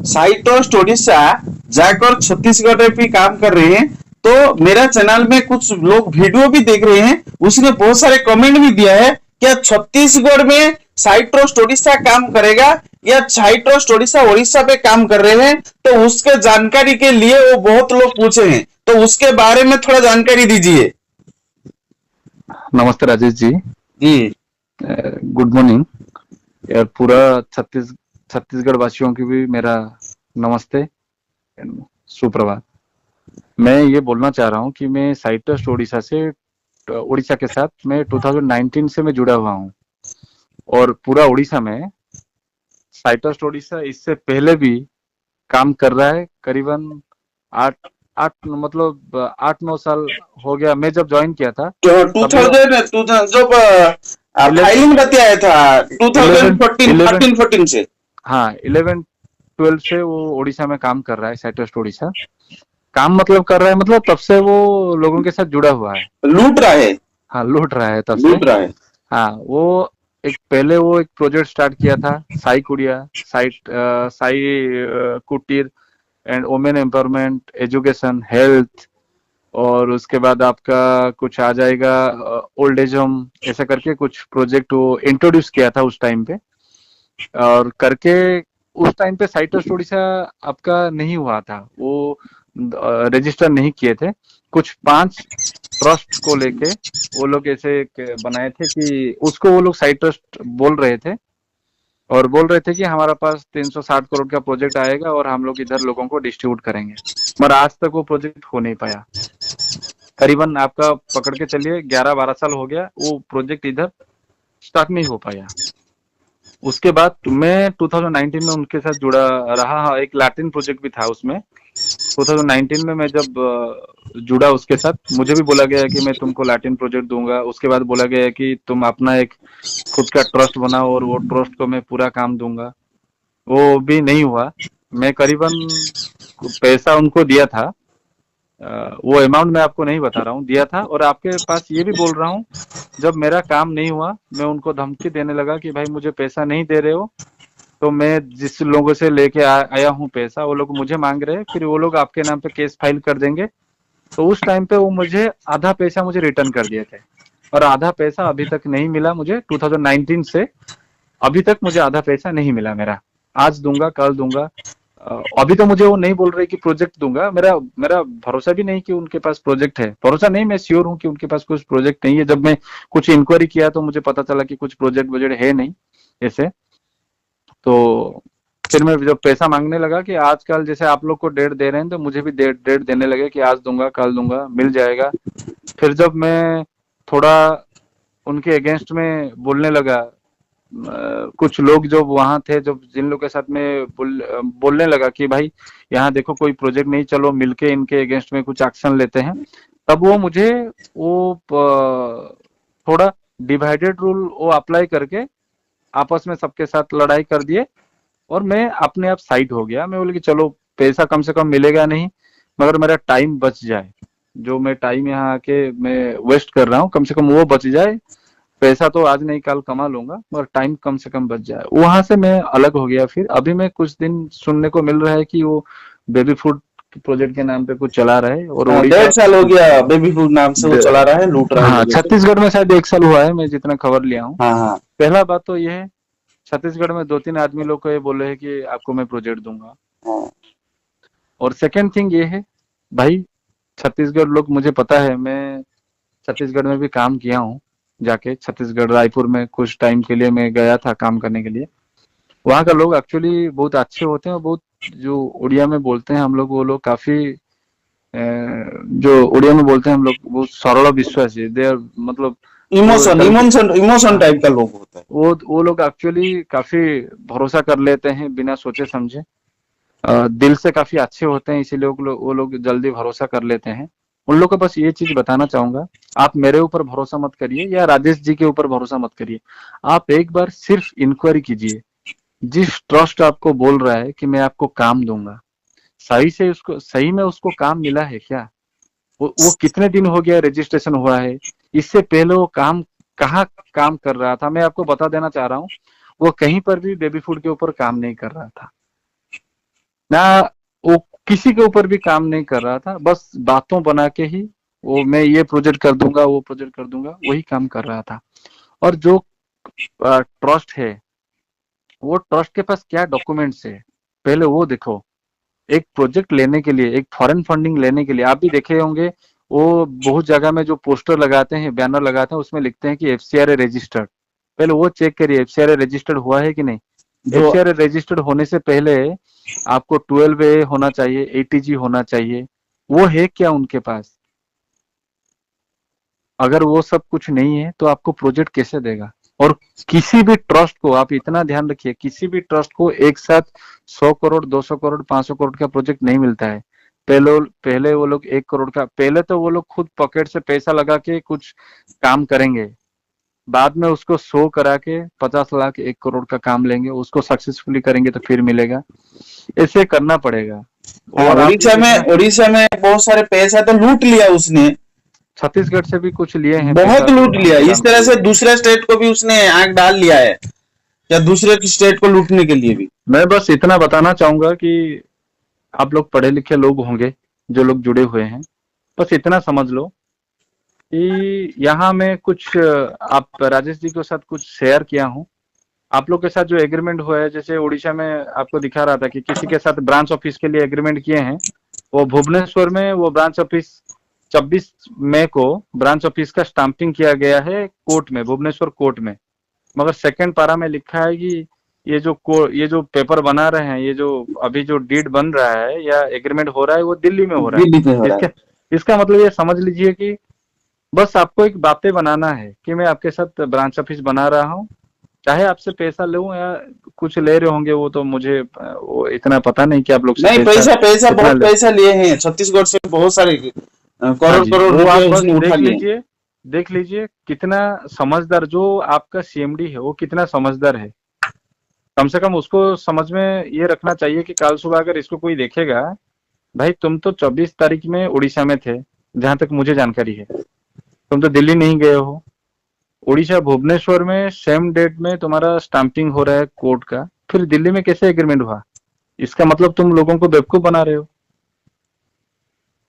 साइटोस्ट ओडिशा जाकर छत्तीसगढ़ में भी काम कर रहे हैं। तो मेरा चैनल में कुछ लोग वीडियो भी देख रहे हैं, उसने बहुत सारे कमेंट भी दिया है, क्या छत्तीसगढ़ में साइटोस्ट ओडिशा काम करेगा या साइटोस्ट ओडिशा ओडिशा पे काम कर रहे हैं। तो उसके जानकारी के लिए वो बहुत लोग पूछे हैं, तो उसके बारे में थोड़ा जानकारी दीजिए। नमस्ते राजेश जी। जी गुड मॉर्निंग यार। पूरा छत्तीसगढ़ वासियों की भी मेरा नमस्ते, सुप्रभात। मैं ये बोलना चाह रहा हूँ कि मैं साइटस्ट उड़ीसा के साथ मैं 2019 से मैं जुड़ा हुआ हूँ, और पूरा उड़ीसा में साइटस्ट उड़ीसा इससे पहले भी काम कर रहा है। करीबन आठ आठ मतलब 8-9 साल हो गया। मैं जब ज्वाइन किया था टू तब थाउजेंड जब फाइलिंग बताया था 2014 से। हाँ 11-12 से वो उड़ीसा में काम कर रहा है। साइटस्ट उड़ीसा काम मतलब कर रहा है, मतलब तब से वो लोगों के साथ जुड़ा हुआ है। लूट रहा है। हाँ, लूट रहा है तब से। लूट रहा है। हाँ, पहले वो एक प्रोजेक्ट स्टार्ट किया था, साई कुड़िया, साई कुटीर and women empowerment, education, health, और उसके बाद आपका कुछ आ जाएगा ओल्ड एज होम, ऐसा करके कुछ प्रोजेक्ट वो इंट्रोड्यूस किया था उस टाइम पे। और करके उस टाइम पे साइटोस्ट उड़ीसा आपका नहीं हुआ था, वो रजिस्टर नहीं किए थे। कुछ 5 ट्रस्ट को लेके वो लोग ऐसे एक बनाए थे कि उसको वो लोग साइट ट्रस्ट बोल रहे थे, और बोल रहे थे कि हमारा पास 360 करोड़ का प्रोजेक्ट आएगा और हम लोग इधर लोगों को डिस्ट्रीब्यूट करेंगे। मगर आज तक वो प्रोजेक्ट हो नहीं पाया। करीबन आपका पकड़ के चलिए 11-12 साल हो गया, वो प्रोजेक्ट इधर स्टार्ट नहीं हो पाया। उसके बाद मैं 2019 में उनके साथ जुड़ा रहा। हाँ, एक लैटिन प्रोजेक्ट भी था उसमें। 2019 में मैं जब जुड़ा उसके साथ, मुझे भी बोला गया कि मैं तुमको लैटिन प्रोजेक्ट दूंगा। उसके बाद बोला गया कि तुम अपना एक खुद का ट्रस्ट बनाओ और वो ट्रस्ट को मैं पूरा काम दूंगा। वो भी नहीं हुआ। मैं करीबन पैसा उनको दिया था, वो अमाउंट मैं आपको नहीं बता रहा हूँ, दिया था। और आपके पास ये भी बोल रहा हूँ, जब मेरा काम नहीं हुआ मैं उनको धमकी देने लगा कि भाई मुझे पैसा नहीं दे रहे हो, तो मैं जिस लोगों से लेके आया हूँ पैसा, वो लोग मुझे मांग रहे हैं, फिर वो लोग आपके नाम पे केस फाइल कर देंगे। तो उस टाइम पे वो मुझे आधा पैसा मुझे रिटर्न कर दिए थे, और आधा पैसा अभी तक नहीं मिला मुझे। 2019 से अभी तक मुझे आधा पैसा नहीं मिला मेरा। आज दूंगा, कल दूंगा। अभी तो मुझे वो नहीं बोल रहे कि प्रोजेक्ट दूंगा। मेरा मेरा भरोसा भी नहीं कि उनके पास प्रोजेक्ट है। भरोसा नहीं, मैं श्योर हूँ कि उनके पास कुछ प्रोजेक्ट नहीं है। जब मैं कुछ इंक्वायरी किया तो मुझे पता चला कि कुछ प्रोजेक्ट बजट है नहीं ऐसे। तो फिर मैं जब पैसा मांगने लगा कि आजकल जैसे आप लोग को डेट दे रहे हैं, तो मुझे भी डेट देने लगे कि आज दूंगा, कल दूंगा, मिल जाएगा। फिर जब मैं थोड़ा उनके अगेंस्ट में बोलने लगा, कुछ लोग जो वहां थे, जो जिन लोगों के साथ में बोलने लगा कि भाई यहाँ देखो कोई प्रोजेक्ट नहीं, चलो मिलके इनके अगेंस्ट में कुछ एक्शन लेते हैं, तब वो मुझे वो थोड़ा डिवाइडेड रूल वो अप्लाई करके आपस में सबके साथ लड़ाई कर दिए, और मैं अपने आप साइड हो गया। मैं बोले कि चलो पैसा कम से कम मिलेगा नहीं, मगर मेरा टाइम बच जाए। जो मैं टाइम यहाँ आके मैं वेस्ट कर रहा हूँ, कम से कम वो बच जाए। पैसा तो आज नहीं कल कमा लूंगा, मगर टाइम कम से कम बच जाए। वहां से मैं अलग हो गया। फिर अभी मैं कुछ दिन सुनने को मिल रहा है कि वो बेबी फूड प्रोजेक्ट के नाम पे कुछ चला रहा है, और हाँ, उड़ीसा 1.5 साल हो गया बेबी फूड नाम से वो चला रहा है, लूट रहा है हाँ, लोगों को। छत्तीसगढ़ में शायद 1 साल हुआ है, मैं जितना खबर लिया हूँ। हाँ हाँ। पहला बात तो ये है, छत्तीसगढ़ में 2-3 आदमी लोग को ये बोले हैं कि आपको मैं प्रोजेक्ट दूंगा। हाँ। और सेकंड थिंग ये है, भाई छत्तीसगढ़ लोग, मुझे पता है, मैं छत्तीसगढ़ में भी काम किया हूँ। जाके छत्तीसगढ़ रायपुर में कुछ टाइम के लिए मैं गया था काम करने के लिए। वहाँ का लोग एक्चुअली बहुत अच्छे होते हैं, और बहुत जो उड़िया में बोलते हैं हम लोग, वो लोग काफी जो उड़िया में बोलते हैं हम लोग, बहुत सरल विश्वासी, दे आर मतलब वो इमोशन जल्दी, इमोशन इमोशन हाँ, टाइप का लोग होता है। वो लोग एक्चुअली काफी भरोसा कर लेते हैं बिना सोचे समझे। दिल से काफी अच्छे होते हैं, इसीलिए वो लोग जल्दी भरोसा कर लेते हैं। उन लोग को बस ये चीज बताना चाहूंगा, आप मेरे ऊपर भरोसा मत करिए या राजेश जी के ऊपर भरोसा मत करिए। आप एक बार सिर्फ इंक्वायरी कीजिए। जिस ट्रस्ट आपको बोल रहा है कि मैं आपको काम दूंगा, सही में उसको काम मिला है क्या? वो कितने दिन हो गया रजिस्ट्रेशन हुआ है? इससे पहले वो कहाँ काम कर रहा था? मैं आपको बता देना चाह रहा हूँ, वो कहीं पर भी बेबी फूड के ऊपर काम नहीं कर रहा था। ना, वो किसी के ऊपर भी काम नहीं कर रहा था, बस बातों बना के ही वो मैं ये प्रोजेक्ट कर दूंगा, वो प्रोजेक्ट कर दूंगा, वही काम कर रहा था। और जो ट्रस्ट है, वो ट्रस्ट के पास क्या डॉक्यूमेंट्स है, पहले वो देखो। एक प्रोजेक्ट लेने के लिए, एक फॉरेन फंडिंग लेने के लिए, आप भी देखे होंगे, वो बहुत जगह में जो पोस्टर लगाते हैं, बैनर लगाते हैं, उसमें लिखते हैं कि एफसीआरए रजिस्टर्ड। पहले वो चेक करिए एफसीआरए रजिस्टर्ड हुआ है कि नहीं। जो एफसीआरए रजिस्टर्ड होने से पहले आपको 12A होना चाहिए, एटीजी होना चाहिए, वो है क्या उनके पास? अगर वो सब कुछ नहीं है तो आपको प्रोजेक्ट कैसे देगा? और किसी भी ट्रस्ट को आप इतना ध्यान रखिए, किसी भी ट्रस्ट को एक साथ 100 करोड़, 200 करोड़, 500 करोड़ का प्रोजेक्ट नहीं मिलता है। पहले वो लोग 1 करोड़ का, पहले तो वो लोग खुद पॉकेट से पैसा लगा के कुछ काम करेंगे, बाद में उसको 100 करा के 50 लाख, 1 करोड़ का काम लेंगे, उसको सक्सेसफुली करेंगे तो फिर मिलेगा। ऐसे करना पड़ेगा। हाँ, और आप उड़ीसा में बहुत सारे पैसा तो लूट लिया उसने, छत्तीसगढ़ से भी कुछ लिए हैं पैसा, बहुत तो लूट लिया। हम इस तरह से जानते हैं। दूसरे स्टेट को भी उसने आंख डाल लिया है, या दूसरे स्टेट को लूटने के लिए भी। मैं बस इतना बताना चाहूंगा कि आप लोग पढ़े लिखे लोग होंगे, जो लोग जुड़े हुए हैं, बस इतना समझ लो कि यहाँ मैं कुछ आप राजेश जी के साथ कुछ शेयर किया हूँ। आप लोग के साथ जो एग्रीमेंट हुआ है, जैसे उड़ीसा में आपको दिखा रहा था कि किसी के साथ ब्रांच ऑफिस के लिए एग्रीमेंट किए हैं, वो भुवनेश्वर में वो ब्रांच ऑफिस 26 मई को ब्रांच ऑफिस का स्टाम्पिंग किया गया है कोर्ट में, भुवनेश्वर कोर्ट में। मगर सेकंड पारा में लिखा है कि ये जो पेपर बना रहे हैं, ये जो अभी जो डीड बन रहा है या एग्रीमेंट हो रहा है, वो दिल्ली में हो रहा दिल्ली पे हो है। रहा है। इसका मतलब ये समझ लीजिए कि बस आपको एक बातें बनाना है कि मैं आपके साथ ब्रांच ऑफिस बना रहा हूँ, चाहे आपसे पैसा लूं या कुछ ले रहे होंगे, वो तो मुझे वो इतना पता नहीं कि आप लोग से नहीं, पैसा पैसा कितना बहुत पैसा लिए हैं छत्तीसगढ़ से, बहुत सारे हाँ करोड़ जी, करोड़ वो आप रुपए बस उसने उठा लिए। देख लीजिए कितना समझदार जो आपका सीएमडी है, वो कितना समझदार है। कम से कम उसको समझ में ये रखना चाहिए कि कल सुबह अगर इसको कोई देखेगा, भाई तुम तो 24 तारीख में उड़ीसा में थे, जहां तक मुझे जानकारी है, तुम तो दिल्ली नहीं गए हो। उड़ीसा भुवनेश्वर में सेम डेट में तुम्हारा स्टाम्पिंग हो रहा है कोर्ट का, फिर दिल्ली में कैसे एग्रीमेंट हुआ? इसका मतलब तुम लोगों को बेवकूफ बना रहे हो।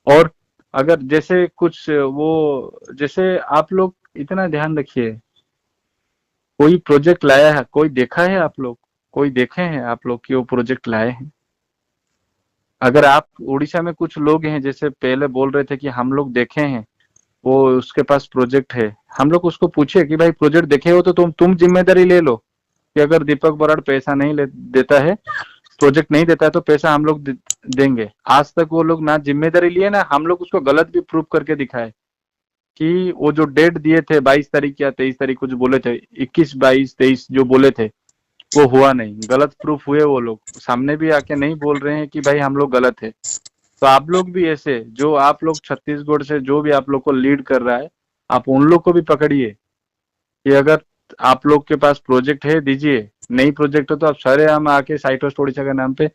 और अगर जैसे कुछ वो, जैसे आप लोग इतना ध्यान रखिए, कोई प्रोजेक्ट लाया है, कोई देखा है आप लोग, कोई देखे हैं आप लोग कि वो प्रोजेक्ट लाए हैं? अगर आप उड़ीसा में कुछ लोग हैं, जैसे पहले बोल रहे थे कि हम लोग देखे हैं, वो उसके पास प्रोजेक्ट है, हम लोग उसको पूछे कि भाई प्रोजेक्ट देखे हो तो तुम जिम्मेदारी ले लो कि अगर दीपक बराड़ पैसा नहीं देता है, प्रोजेक्ट नहीं देता है, तो पैसा हम लोग देंगे। आज तक वो लोग ना जिम्मेदारी लिए, ना हम लोग उसको गलत भी प्रूव करके दिखाए कि वो जो डेट दिए थे 22 तारीख या 23 तारीख कुछ बोले थे, 21, 22, 23 जो बोले थे, वो हुआ नहीं, गलत प्रूफ हुए। वो लोग सामने भी आके नहीं बोल रहे हैं कि भाई हम लोग गलत है। तो आप लोग भी ऐसे, जो आप लोग छत्तीसगढ़ से जो भी आप लोग को लीड कर रहा है, आप उन लोग को भी पकड़िए कि अगर आप लोग के पास प्रोजेक्ट है दीजिए, नहीं प्रोजेक्ट हो तो आप सारे हम आके साइटोस्ट ओडिशा के नाम पे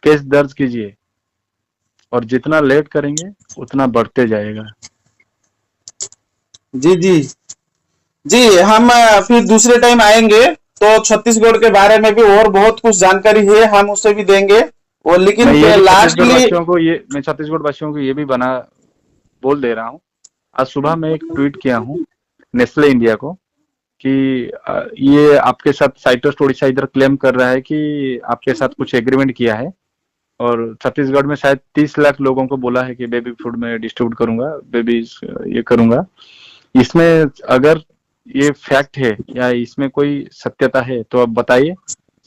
केस दर्ज कीजिए। और जितना लेट करेंगे उतना बढ़ते जाएगा। जी जी जी, हम फिर दूसरे टाइम आएंगे तो छत्तीसगढ़ के बारे में भी और बहुत कुछ जानकारी है, हम उसे भी देंगे। और लेकिन लास्टली मैं छत्तीसगढ़ वासियों को ये भी बोल दे रहा हूँ। आज सुबह मैं एक ट्वीट किया हूँ नेस्ले इंडिया को कि ये आपके साथ साइटोस्ट ओडिशा इधर क्लेम कर रहा है कि आपके साथ कुछ एग्रीमेंट किया है, और छत्तीसगढ़ में शायद 30 लाख लोगों को बोला है कि बेबी फूड में डिस्ट्रीब्यूट करूंगा, बेबी ये करूंगा। इसमें अगर ये फैक्ट है या इसमें कोई सत्यता है तो आप बताइए,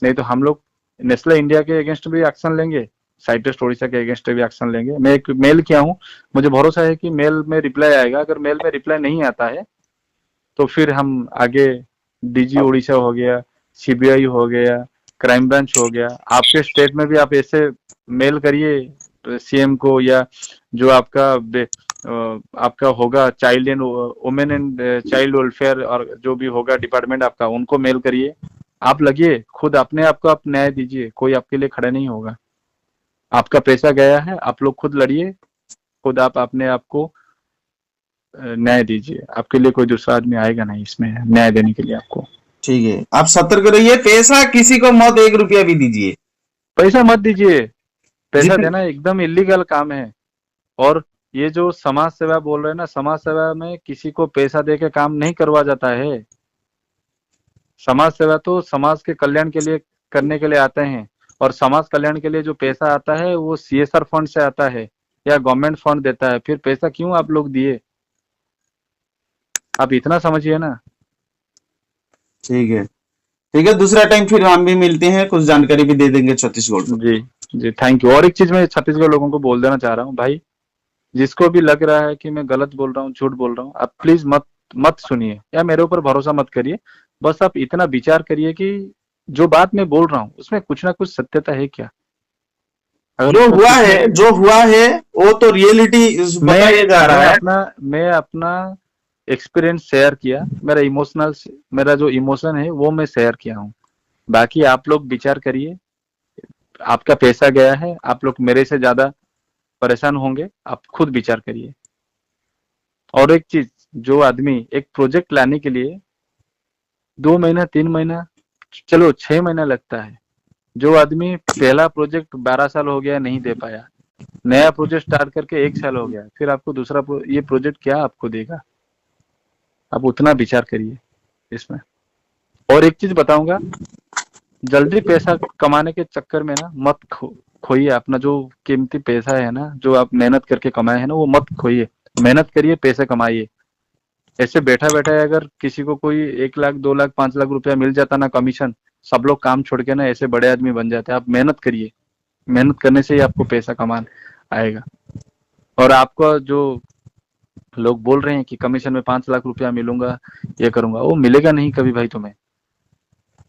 नहीं तो हम लोग नेस्ले इंडिया के अगेंस्ट भी एक्शन लेंगे, साइटोस्ट ओडिशा के अगेंस्ट भी एक्शन लेंगे। मैं एक मेल किया हूँ, मुझे भरोसा है कि मेल में रिप्लाई आएगा। अगर मेल में रिप्लाई नहीं आता है तो फिर हम आगे डीजी उड़ीसा हो गया, सीबीआई हो गया, क्राइम ब्रांच हो गया, आपके स्टेट में भी आप ऐसे मेल करिए सीएम को, या जो आपका होगा child and women and child welfare और जो भी होगा डिपार्टमेंट आपका, उनको मेल करिए। आप लगिए खुद, अपने आप को आप न्याय दीजिए, कोई आपके लिए खड़ा नहीं होगा। आपका पैसा गया है, आप लोग खुद लड़िए, खुद आप अपने आप को न्याय दीजिए। आपके लिए कोई दूसरा आदमी आएगा नहीं इसमें न्याय देने के लिए आपको। ठीक है, आप सतर्क रहिए, पैसा किसी को मत 1 रुपया भी दीजिए, पैसा मत दीजिए। पैसा जितने देना एकदम इलीगल काम है। और ये जो समाज सेवा बोल रहे हैं ना, समाज सेवा में किसी को पैसा दे के काम नहीं करवा जाता है। समाज सेवा तो समाज के कल्याण के लिए करने के लिए आते हैं, और समाज कल्याण के लिए जो पैसा आता है वो CSR फंड से आता है या गवर्नमेंट फंड देता है। फिर पैसा क्यों आप लोग दिए? आप इतना समझिए ना। ठीक है, ठीक है, दूसरा टाइम फिर हम भी मिलते हैं, कुछ जानकारी भी दे देंगे छत्तीसगढ़ को। जी जी, थैंक यू। और एक चीज मैं छत्तीसगढ़ लोगों को बोल देना चाह रहा हूँ भाई, जिसको भी लग रहा है कि मैं गलत बोल रहा हूँ, झूठ बोल रहा हूँ, आप प्लीज मत मत सुनिए या मेरे ऊपर भरोसा मत करिए। बस आप इतना विचार करिए कि जो बात मैं बोल रहा हूँ उसमें कुछ ना कुछ सत्यता है क्या। अगर जो उसमें हुआ कुछ है, जो हुआ है वो तो रियलिटी बताया जा मैं रहा है। अपना मैं अपना एक्सपीरियंस शेयर किया, मेरा जो इमोशन है वो मैं शेयर किया हूँ। बाकी आप लोग विचार करिए। आपका पैसा गया है, आप लोग मेरे से ज्यादा परेशान होंगे, आप खुद विचार करिए। और एक चीज, जो आदमी एक प्रोजेक्ट लाने के लिए 2 महीना 3 महीना, चलो 6 महीना लगता है, जो आदमी पहला प्रोजेक्ट 12 साल हो गया नहीं दे पाया, नया प्रोजेक्ट स्टार्ट करके 1 साल हो गया, फिर आपको दूसरा ये प्रोजेक्ट क्या आपको देगा? आप उतना विचार करिए इसमें। और एक चीज बताऊंगा, जल्दी पैसा कमाने के चक्कर में ना मत खोइए अपना जो कीमती पैसा है ना, जो आप मेहनत करके कमाए हैं ना, वो मत खोइए। मेहनत करिए, पैसे कमाइए। ऐसे बैठा बैठा अगर किसी को कोई 1 लाख 2 लाख 5 लाख रुपया मिल जाता ना कमीशन, सब लोग काम छोड़ के ना ऐसे बड़े आदमी बन जाते। आप मेहनत करिए, मेहनत करने से ही आपको पैसा कमान आएगा। और आपको जो लोग बोल रहे हैं कि कमीशन में 5 लाख रुपया मिलूंगा, ये करूंगा, वो मिलेगा नहीं कभी भाई तुम्हें।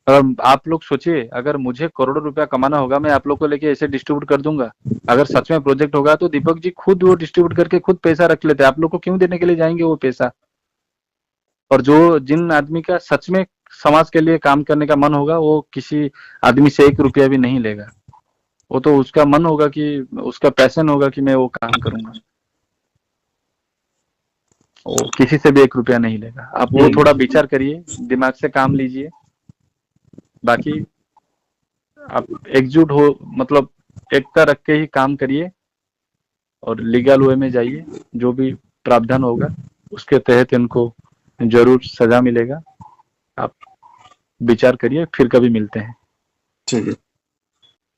अगर आप लोग सोचिए, अगर मुझे करोड़ों रुपया कमाना होगा, मैं आप लोग को लेके ऐसे डिस्ट्रीब्यूट कर दूंगा। अगर सच में प्रोजेक्ट होगा तो दीपक जी खुद वो डिस्ट्रीब्यूट करके खुद पैसा रख लेते। आप लोग को क्यों देने के लिए जाएंगे वो पैसा? और जो जिन आदमी का सच में समाज के लिए काम करने का मन होगा, वो किसी आदमी से 1 रुपया भी नहीं लेगा। वो तो उसका मन होगा कि उसका पैशन होगा कि मैं वो काम करूंगा, वो किसी से भी 1 रुपया नहीं लेगा। आप वो ठीक थोड़ा विचार करिए, दिमाग से काम लीजिए। बाकी आप एकजुट हो, मतलब एकता रख के ही काम करिए, और लीगल वे में जाइए। जो भी प्रावधान होगा उसके तहत इनको जरूर सजा मिलेगा। आप विचार करिए, फिर कभी मिलते हैं। ठीक है।